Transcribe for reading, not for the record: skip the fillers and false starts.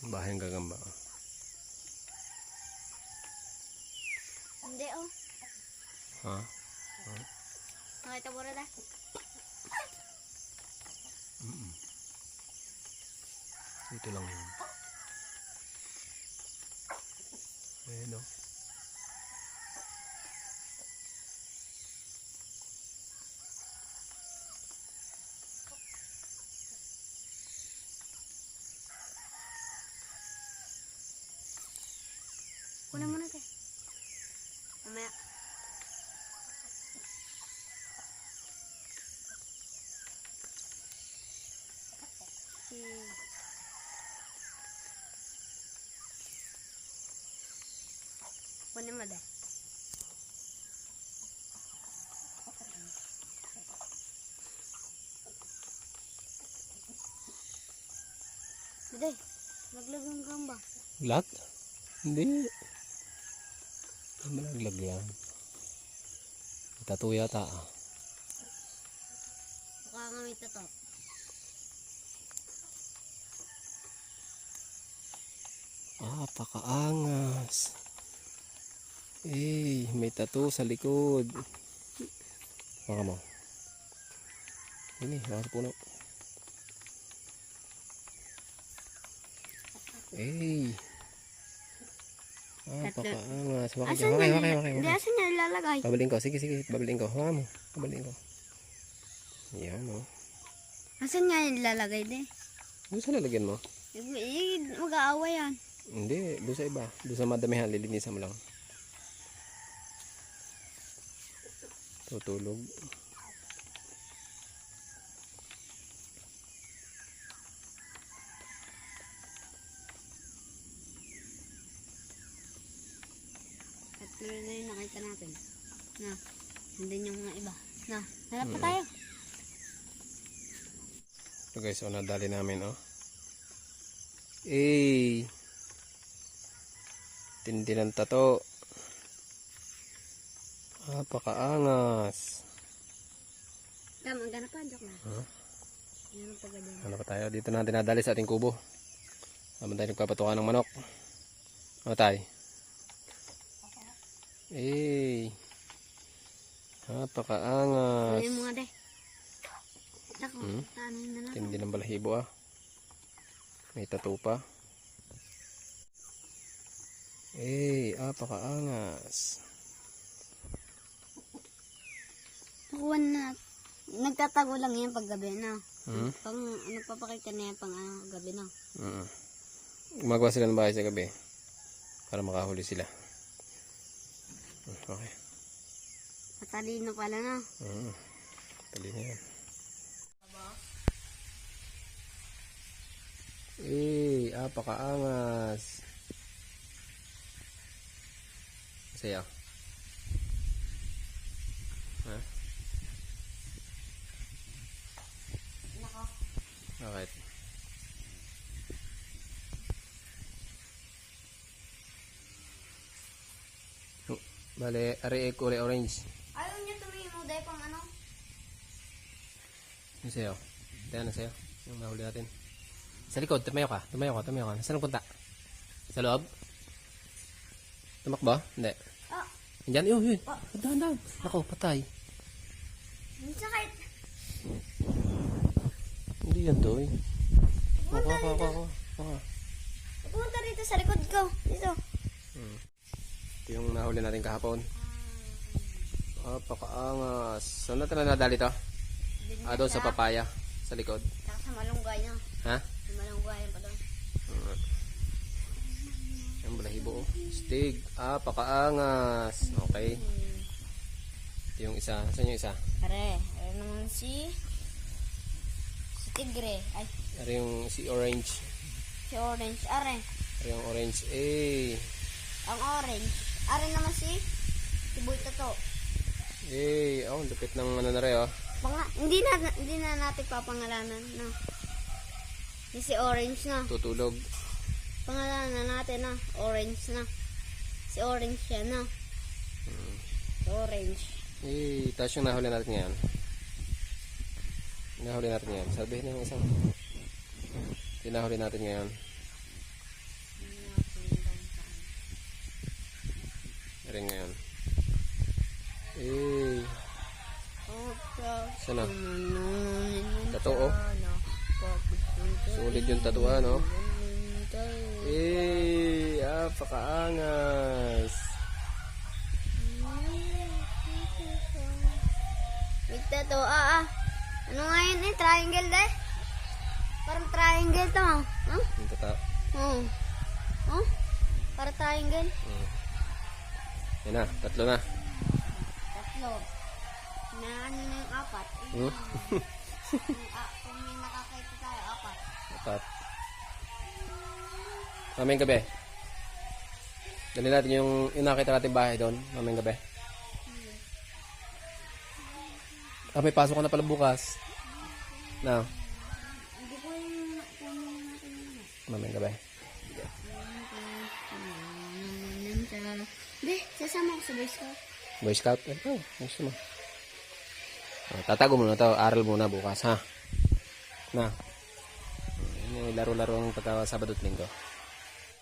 Bahayang gagamba. Hindi oh. Ha? Nakita mo rin Ito lang yun. Ayan o. Kunin mo na tayo. Mamaya. Kunin mo dahil. Dahil, naglagang gamba. Lag? Hindi. Malaglag yan. Tattoo yata ah. Baka nga may tattoo. Pakaangas. May tattoo sa likod. Baka mo. Ini, baka sa puno. Pakaangas. Wakay. Hindi, asan niya ilalagay? Babaliin ko. Sige. Babaliin ko. Hawa mo. Babaliin ko. Yan o. Asan niya ilalagay din? Ano sa lalagyan mo? Mag-aawa yan. Hindi. Doon sa iba. Doon sa madamihan. Lilinisan mo lang. Tutulog. At meron na yung nakita natin. Na, hindi yung mga iba. Na, hanap pa tayo. So guys, nadali namin oh. Tindi ng tato. Pakaangas. Tama, gana pa. Joke na. Ano pa tayo? Dito natin nadali sa ating kubo. Habang tayo nagpapatuka ng manok. Ano tayo? Pakaangas. Kunin mo nga de. Tako, tanayin na lang. Tindi ng balahibo ah. May tattoo pa. Pakaangas. Nakuha na. Nagtatago lang yan pag gabi na. Pang nagpapakita na yan pang gabi na. Gumagawa sila ng bahay sa gabi. Para makahuli sila. Okay. Matalino pala na. Talino yan. Pakaangas. Masaya. Ha? Nako. Bakit? Bale, are kulay orange. Ayaw niya tumingin mo dahil pang ano? Ano sa'yo? Tayo na sa'yo. Yung nahuli natin. Sa likod, tumayo ka. Saan punta? Sa loob? Tumakbo? Hindi. Diyan, yun. Dahan. Ako, patay. Ang sakit. Hindi yan to eh. Pumunta rito sa likod ko. Dito. Ito yung nahuli natin kahapon. Pakaangas. Saan natin na nadali to? Doon sa papaya. Sa likod. Saka sa malunggay na. Ha? Sa malunggay pa doon. Yung balahibo. Stig. Pakaangas. Okay. Ito yung isa. Saan yung isa? Are naman si tigre. Ay, Are yung si orange. si orange. Are. Are yung orange. Ang orange. Are naman si Boy Toto. Lupit ng ano na rin oh. Hindi na natin papangalanan. No. Si orange na. Tutulog. Pangalanan natin na. Orange na. Si orange siya na. Si orange. Tapos yung nahuli natin ngayon. Nahuli natin ngayon. Sabihin na yung isang. Tinahuli natin ngayon. Ring ngayon. Sana. Tattoo, oh. Sulit yung tattoo, no? Pakaangas. Big tattoo, Ano nga yun triangle de? Parang triangle to, Yung tata. Parang triangle. Yan na, tatlo na. Tatlo. Na ano na yung apat. Kung may nakakita tayo, apat. Apat. Mamayang gabi. Dali natin yung nakita natin bahay doon. Mamayang gabi. May pasok ka na pala bukas. Na. Hindi ko yung kunin natin yun. Mamayang gabi. Hindi, sasama ko sa Boy Scout. Boy Scout? Gusto mo. Tatago mo na to. Aral muna bukas, ha? Na. Laro-laro ang pagka Sabado at Linggo.